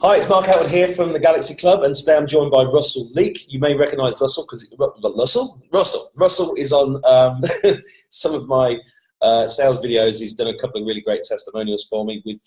Hi, it's Mark Howard here from the Galaxy Club, and today I'm joined by Russell Leake. You may recognise Russell because Russell is on some of my sales videos. He's done a couple of really great testimonials for me. We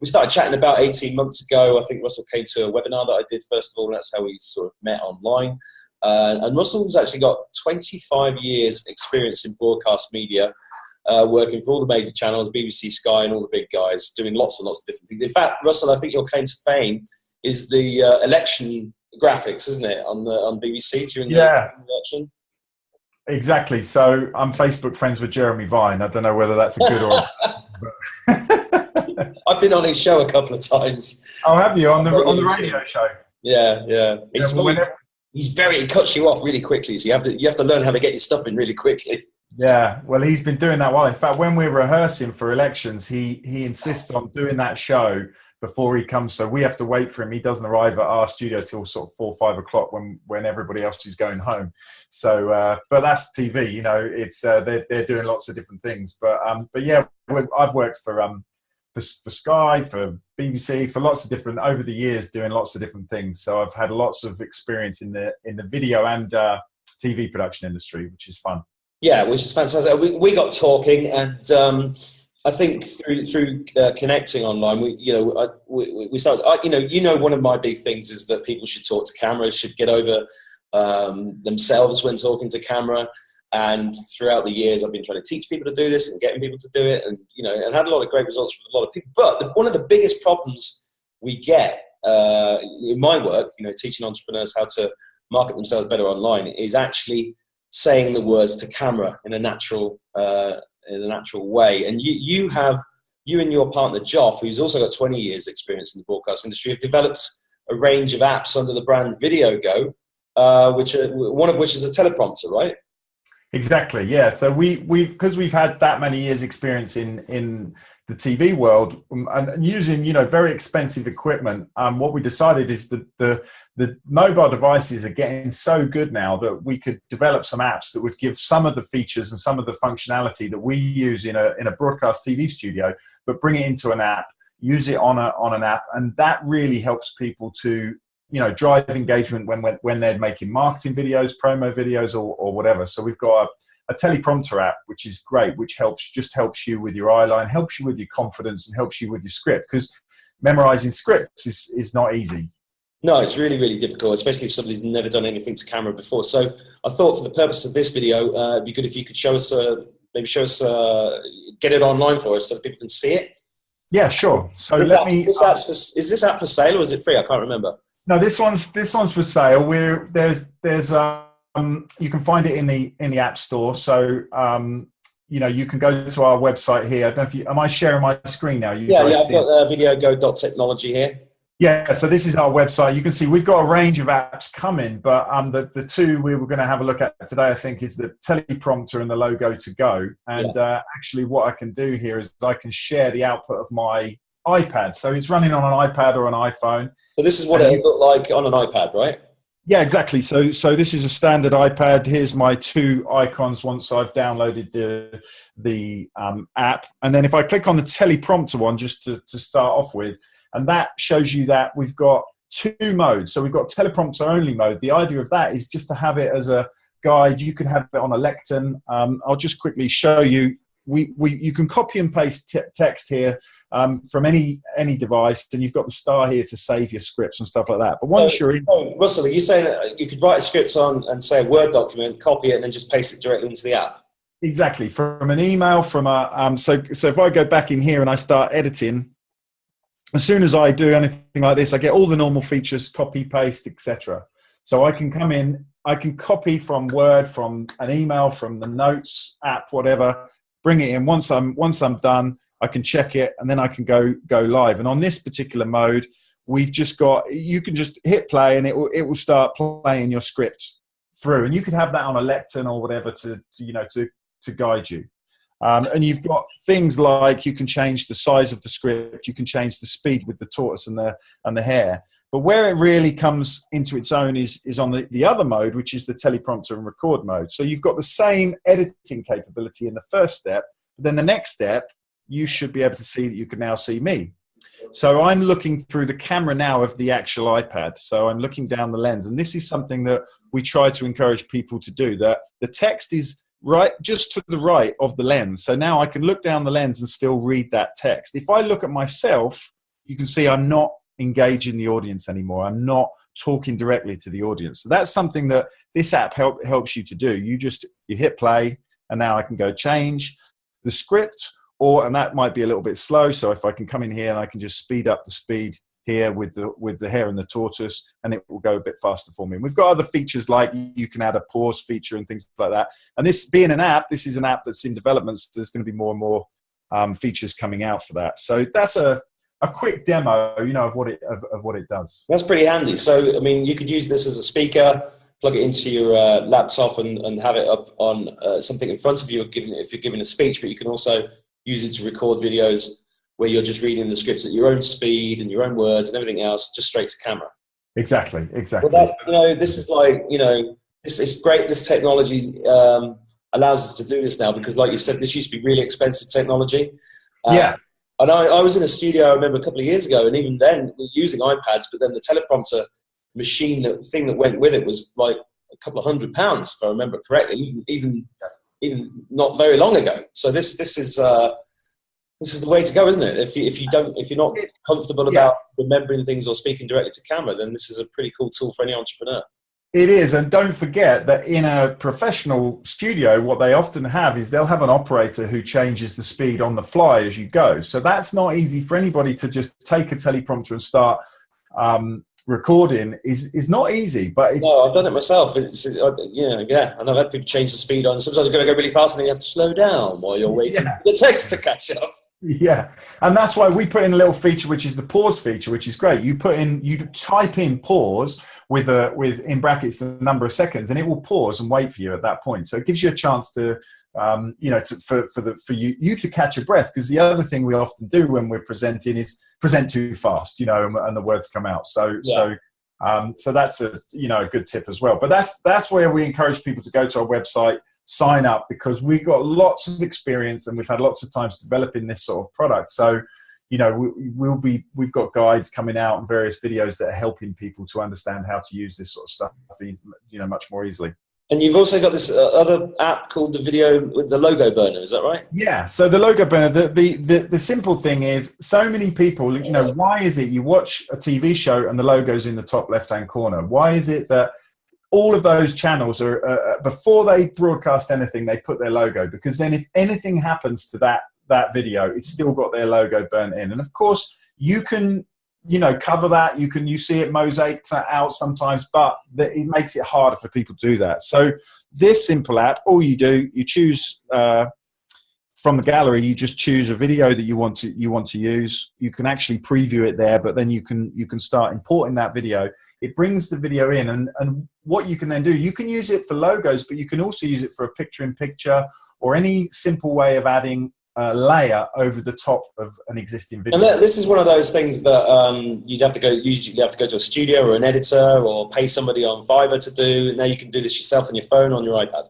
started chatting about 18 months ago. I think Russell came to a webinar that I did first of all, and that's how we sort of met online. And Russell's actually got 25 years experience in broadcast media, working for all the major channels, BBC, Sky, and all the big guys, doing lots and lots of different things. In fact, Russell, I think your claim to fame is the election graphics, isn't it, on BBC during the election? Exactly. So I'm Facebook friends with Jeremy Vine. I don't know whether that's a good or I've been on his show a couple of times. Oh, have you? On the radio show? Yeah. He cuts you off really quickly, so you have to learn how to get your stuff in really quickly. Yeah, well, he's been doing that well. In fact, when we're rehearsing for elections, he insists on doing that show before he comes. So we have to wait for him. He doesn't arrive at our studio till sort of 4 or 5 o'clock when everybody else is going home. So, but that's TV. You know, it's they're doing lots of different things. But yeah, I've worked for Sky, for BBC, for lots of different over the years, doing lots of different things. So I've had lots of experience in the video and TV production industry, which is fun. Yeah, which is fantastic. We got talking, and I think through connecting online, we started. One of my big things is that people should talk to camera, should get over themselves when talking to camera. And throughout the years, I've been trying to teach people to do this and getting people to do it, and had a lot of great results with a lot of people. But one of the biggest problems we get in my work, teaching entrepreneurs how to market themselves better online, is actually saying the words to camera in a natural way. And you and your partner Joff, who's also got 20 years experience in the broadcast industry, have developed a range of apps under the brand VideoGo, one of which is a teleprompter, right? Exactly. Yeah. So because we've had that many years experience in the TV world and using very expensive equipment, what we decided is that the mobile devices are getting so good now that we could develop some apps that would give some of the features and some of the functionality that we use in a broadcast TV studio, but bring it into an app, use it on an app, and that really helps people to drive engagement when they're making marketing videos, promo videos, or whatever. So we've got a teleprompter app, which is great, which helps you with your eyeline, helps you with your confidence, and helps you with your script, because memorizing scripts is not easy. No, it's really, really difficult, especially if somebody's never done anything to camera before. So I thought for the purpose of this video, it'd be good if you could get it online for us so that people can see it. Yeah, sure. So is this app for sale or is it free? I can't remember. No, this one's for sale. You can find it in the App Store. So you can go to our website here. I don't know if am I sharing my screen now? I've got VideoGo.technology here. Yeah, so this is our website. You can see we've got a range of apps coming, but the two we were going to have a look at today, I think, is the teleprompter and the logo to go. And actually what I can do here is I can share the output of my iPad. So it's running on an iPad or an iPhone. So this is what it looked like on an iPad, right? Yeah, exactly. So this is a standard iPad. Here's my two icons once I've downloaded the app. And then if I click on the teleprompter one, just to start off with, and that shows you that we've got two modes. So we've got teleprompter only mode. The idea of that is just to have it as a guide. You could have it on a lectern. I'll just quickly show you. You can copy and paste text here from any device, and you've got the star here to save your scripts and stuff like that. But once you're in, Russell, are you saying that you could write a script on and say a Word document, copy it, and then just paste it directly into the app? Exactly, from an email, from a so if I go back in here and I start editing, as soon as I do anything like this, I get all the normal features, copy, paste, etc. So I can come in, I can copy from Word, from an email, from the Notes app, whatever. Bring it in. Once I'm done, I can check it, and then I can go live. And on this particular mode, we've just got, you can just hit play, and it will start playing your script through. And you could have that on a lectern or whatever to guide you. And you've got things like you can change the size of the script, you can change the speed with the tortoise and the hare. But where it really comes into its own is on the other mode, which is the teleprompter and record mode. So you've got the same editing capability in the first step, but then the next step, you should be able to see that you can now see me. So I'm looking through the camera now of the actual iPad. So I'm looking down the lens, and this is something that we try to encourage people to do, that the text is right just to the right of the lens. So now I can look down the lens and still read that text. If I look at myself, you can see I'm not engaging the audience anymore. I'm not talking directly to the audience. So that's something that this app helps you to do. You hit play, and now I can go change the script, and that might be a little bit slow. So if I can come in here and I can just speed up the speed here with the hare and the tortoise, and it will go a bit faster for me. And we've got other features like you can add a pause feature and things like that. And this being an app, this is an app that's in development. So there's going to be more and more features coming out for that. So that's a quick demo, of what it does. That's pretty handy. So, I mean, you could use this as a speaker, plug it into your laptop and have it up on something in front of you if you're giving a speech, but you can also use it to record videos where you're just reading the scripts at your own speed and your own words and everything else, just straight to camera. Exactly. Well, this is like, this is great. This technology allows us to do this now because, like you said, this used to be really expensive technology. Yeah. And I was in a studio, I remember a couple of years ago, and even then we were using iPads, but then the teleprompter machine, the thing that went with it was like a couple of £100, if I remember correctly, even not very long ago. So this is the way to go, isn't it? If you're not comfortable about remembering things or speaking directly to camera, then this is a pretty cool tool for any entrepreneur. It is, and don't forget that in a professional studio, what they often have is they'll have an operator who changes the speed on the fly as you go. So that's not easy for anybody to just take a teleprompter and start recording. Is not easy, but it's... No, I've done it myself. And I've had people change the speed on. Sometimes you're going to go really fast and then you have to slow down while you're waiting for the text to catch up. Yeah, and that's why we put in a little feature, which is the pause feature, which is great. You type in pause with in brackets the number of seconds, and it will pause and wait for you at that point. So it gives you a chance to, for you to catch a breath. Because the other thing we often do when we're presenting is present too fast, and the words come out. So that's a good tip as well. But that's where we encourage people to go to our website, sign up, because we've got lots of experience and we've had lots of times developing this sort of product. So, we've got guides coming out and various videos that are helping people to understand how to use this sort of stuff, much more easily. And you've also got this other app called the video with the logo burner. Is that right? Yeah. So the logo burner, the simple thing is, so many people, why is it you watch a TV show and the logo's in the top left-hand corner? Why is it that all of those channels are, before they broadcast anything, they put their logo? Because then if anything happens to that video, it's still got their logo burnt in. And of course, you can, cover that. You see it mosaiced out sometimes, but it makes it harder for people to do that. So this simple app, all you do, you choose from the gallery, you just choose a video that you want to use. You can actually preview it there, but then you can start importing that video. It brings the video in, and what you can then do, you can use it for logos, but you can also use it for a picture-in-picture or any simple way of adding a layer over the top of an existing video. And this is one of those things that you'd have to go to a studio or an editor or pay somebody on Fiverr to do. Now you can do this yourself on your phone, on your iPad.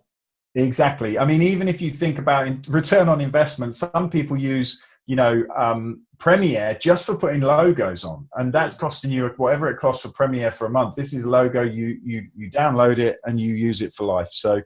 Exactly. I mean, even if you think about return on investment, some people use, Premiere just for putting logos on, and that's costing you whatever it costs for Premiere for a month. This is a logo. You download it and you use it for life. So,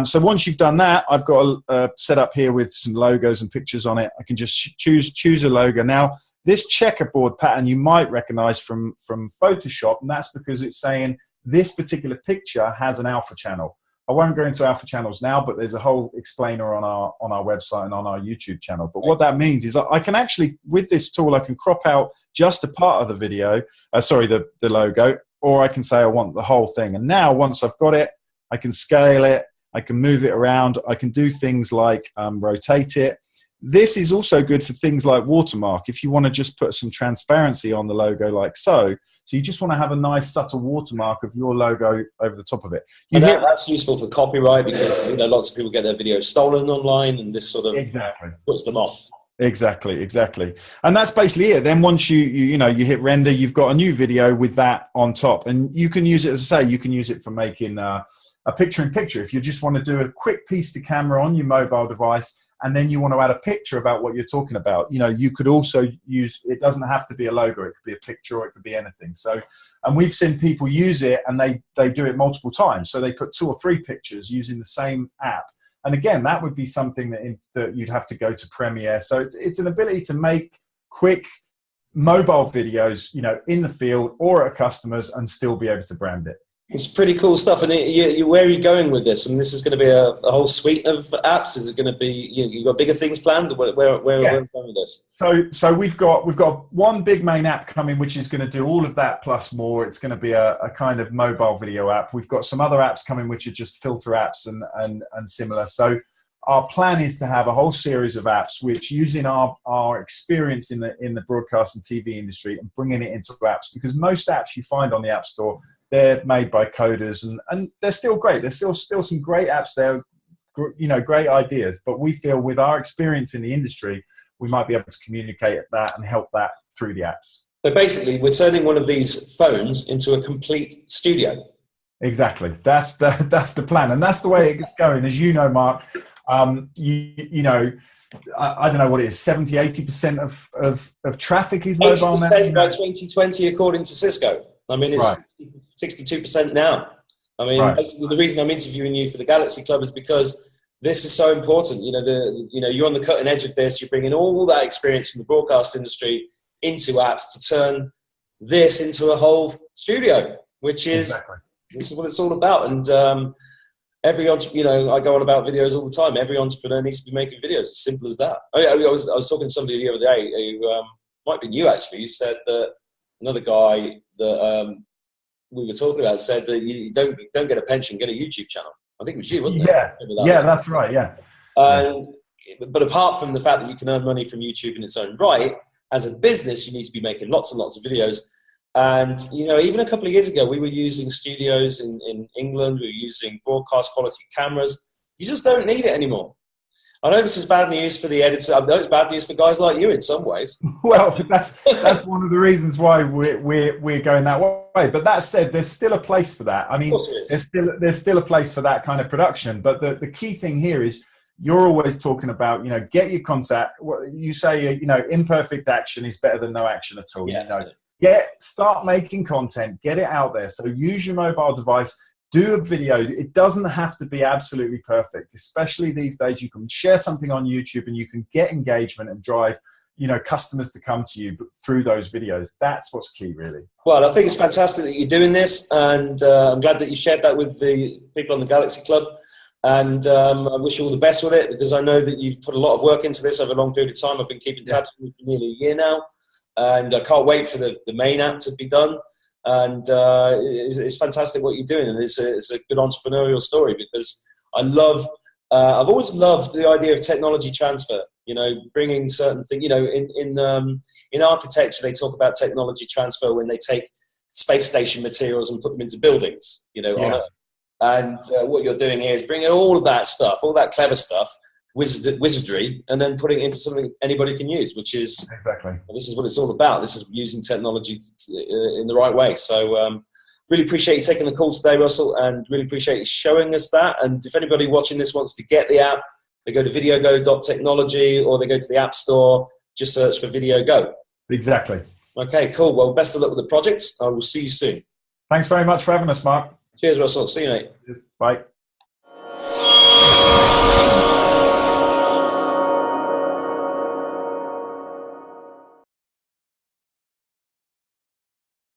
so once you've done that, I've got a setup here with some logos and pictures on it. I can just choose a logo. Now, this checkerboard pattern you might recognize from Photoshop, and that's because it's saying this particular picture has an alpha channel. I won't go into alpha channels now, but there's a whole explainer on our website and on our YouTube channel. But what that means is I can actually, with this tool, I can crop out just a part of the video, the logo, or I can say I want the whole thing. And now once I've got it, I can scale it, I can move it around, I can do things like rotate it. This is also good for things like watermark. If you want to just put some transparency on the logo like so, so you just want to have a nice subtle watermark of your logo over the top of it. That's useful for copyright because lots of people get their videos stolen online, and this sort of puts them off. Exactly. And that's basically it. Then once you hit render, you've got a new video with that on top, and you can use it, as I say, you can use it for making a picture-in-picture. If you just want to do a quick piece to camera on your mobile device and then you want to add a picture about what you're talking about, you know, you could also use, it doesn't have to be a logo, it could be a picture or it could be anything. So, and we've seen people use it and they do it multiple times. So they put 2 or 3 pictures using the same app. And again, that would be something that you'd have to go to Premiere. So it's an ability to make quick mobile videos, you know, in the field or at customers and still be able to brand it. It's pretty cool stuff. And where are you going with this? And this is going to be a whole suite of apps. Is it going to be, you got bigger things planned? Where are we going with this? So we've got one big main app coming, which is going to do all of that plus more. It's going to be a kind of mobile video app. We've got some other apps coming, which are just filter apps and similar. So our plan is to have a whole series of apps, which using our experience in the broadcast and TV industry and bringing it into apps, because most apps you find on the App Store, they're made by coders and they're still great. There's still some great apps there, you know, great ideas. But we feel with our experience in the industry, we might be able to communicate that and help that through the apps. So basically, we're turning one of these phones into a complete studio. Exactly. That's the plan, and that's the way it's going. As you know, Mark, you know, I don't know what it is, 70-80% of traffic is mobile now. By 2020, according to Cisco. I mean, it's 62% now. I mean, basically, the reason I'm interviewing you for the Galaxy Club is because this is so important. You know, you're on the cutting edge of this. You're bringing all that experience from the broadcast industry into apps to turn this into a whole studio, which is this is what it's all about. And every entrepreneur, you know, I go on about videos all the time. Every entrepreneur needs to be making videos. As simple as that. I was talking to somebody the other day who might be you actually. You said that another guy that we were talking about said that you don't get a pension, get a YouTube channel. I think it was you, wasn't it? Yeah, that's right. Yeah. But apart from the fact that you can earn money from YouTube in its own right, as a business, you need to be making lots and lots of videos. And, you know, even a couple of years ago, we were using studios in England. We were using broadcast quality cameras. You just don't need it anymore. I know this is bad news for the editor. I know it's bad news for guys like you in some ways. Well, that's one of the reasons why we're going that way. But that said, there's still a place for that. I mean, there's still a place for that kind of production. But the key thing here is you're always talking about, you know, get your contact. You say, you know, imperfect action is better than no action at all. Yeah. You know, start making content, get it out there. So use your mobile device. Do a video. It doesn't have to be absolutely perfect, especially these days. You can share something on YouTube and you can get engagement and drive, you know, customers to come to you through those videos. That's what's key, really. Well, I think it's fantastic that you're doing this, and I'm glad that you shared that with the people on the Galaxy Club. And I wish you all the best with it, because I know that you've put a lot of work into this over a long period of time. I've been keeping tabs with you for nearly a year now, and I can't wait for the main app to be done. And it's fantastic what you're doing, and it's a good entrepreneurial story, because I've always loved the idea of technology transfer. You know, bringing certain things. You know, in architecture, they talk about technology transfer when they take space station materials and put them into buildings. You know, on Earth. And what you're doing here is bringing all of that stuff, all that clever stuff, wizardry, and then putting it into something anybody can use, which is this is what it's all about. This is using technology in the right way. So really appreciate you taking the call today, Russell, and really appreciate you showing us that. And if anybody watching this wants to get the app, they go to VideoGo.technology, or they go to the App Store, just search for VideoGo. Exactly. Okay, cool. Well, best of luck with the projects. I will see you soon. Thanks very much for having us, Mark. Cheers, Russell. See you, mate. Bye.